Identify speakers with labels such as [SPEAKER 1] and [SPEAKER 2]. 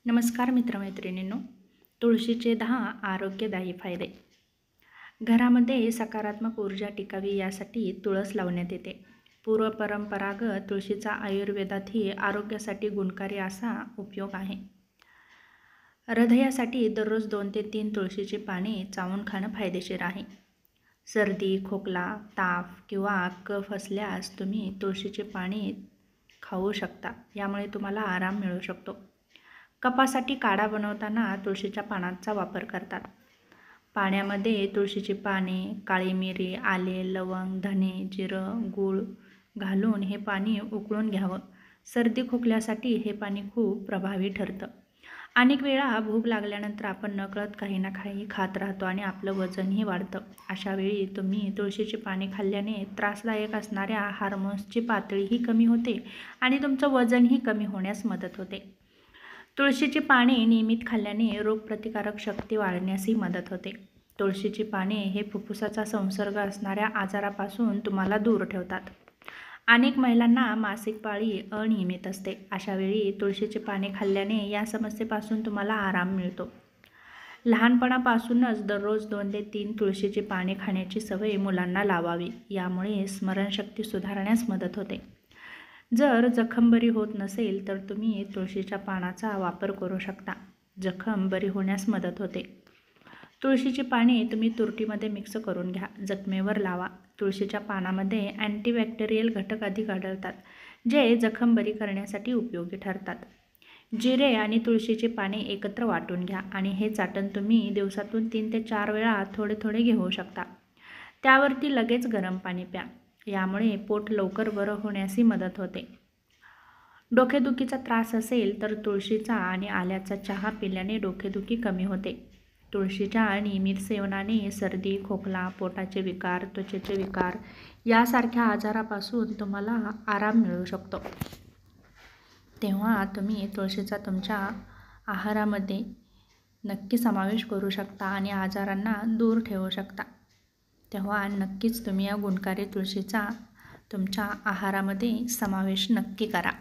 [SPEAKER 1] नमस्कार मित्रमैत्रिणींनो, तुळशीचे 10 आरोग्यदायी फायदे. घरामध्ये सकारात्मक ऊर्जा टिकावी यासाठी तुळस लावण्यात येते. पूर्वपरंपरागत तुळशीचा आयुर्वेदातही आरोग्यासाठी गुणकारी असा उपयोग आहे. हृदयासाठी दररोज 2 ते 3 तुळशीची पाने चावून खाणं फायदेशीर आहे. सर्दी, खोकला, ताप किंवा कफ असल्यास तुम्ही तुळशीची पाने खाऊ शकता. यामुळे तुम्हाला आराम मिळू शकतो. कफासाठी काढा बनवताना तुळशीच्या पानांचा वापर करतात. पाण्यामध्ये तुळशीची पाने, काळी मिरी, आले, लवंग, धने, जिरं, गूळ घालून हे पाणी उकळून घ्यावं. सर्दी खोकल्यासाठी हे पाणी खूप प्रभावी ठरतं. अनेक वेळा भूक लागल्यानंतर आपण नकळत काही ना काही खात राहतो आणि आपलं वजनही वाढतं. अशा वेळी तुम्ही तुळशीची पाने खाल्ल्याने त्रासदायक असणाऱ्या हार्मोन्सची पातळीही कमी होते आणि तुमचं वजनही कमी होण्यास मदत होते. तुळशीची पाने नियमित खाल्ल्याने रोगप्रतिकारक शक्ती वाढण्यासही मदत होते. तुळशीची पाने हे फुफ्फुसाचा संसर्ग असणाऱ्या आजारापासून तुम्हाला दूर ठेवतात. अनेक महिलांना मासिक पाळी अनियमित असते. अशा वेळी तुळशीची पाने खाल्ल्याने या समस्येपासून तुम्हाला आराम मिळतो. लहानपणापासूनच दररोज 2 ते 3 तुळशीची पाने खाण्याची सवय मुलांना लावावी. यामुळे स्मरणशक्ती सुधारण्यास मदत होते. जर जखम बरी होत नसेल तर तुम्ही तुळशीच्या पानाचा वापर करू शकता. जखम बरी होण्यास मदत होते. तुळशीची पाने तुम्ही तुरटीमध्ये मिक्स करून घ्या. जखमेवर लावा. तुळशीच्या पानामध्ये अँटीबॅक्टेरियल घटक अधिक आढळतात, जे जखम बरी करण्यासाठी उपयोगी ठरतात. जिरे आणि तुळशीची पाने एकत्र वाटून घ्या आणि हे चाटण तुम्ही दिवसातून 3 ते 4 वेळा थोडे थोडे घेऊ शकता. त्यावरती लगेच गरम पाणी प्या. यामुळे पोट लवकर बरं होण्यासही मदत होते. डोकेदुखीचा त्रास असेल तर तुळशीचा आणि आल्याचा चहा पिल्याने डोकेदुखी कमी होते. तुळशीच्या नियमित सेवनाने सर्दी, खोकला, पोटाचे विकार, त्वचेचे विकार यासारख्या आजारापासून तुम्हाला आराम मिळू शकतो. तेव्हा तुम्ही तुळशीचा तुमच्या आहारामध्ये नक्की समावेश करू शकता आणि आजारांना दूर ठेवू शकता. तेव्हा नक्कीच तुम्ही या गुणकारी तुळशीचा तुमच्या आहारामध्ये समावेश नक्की करा.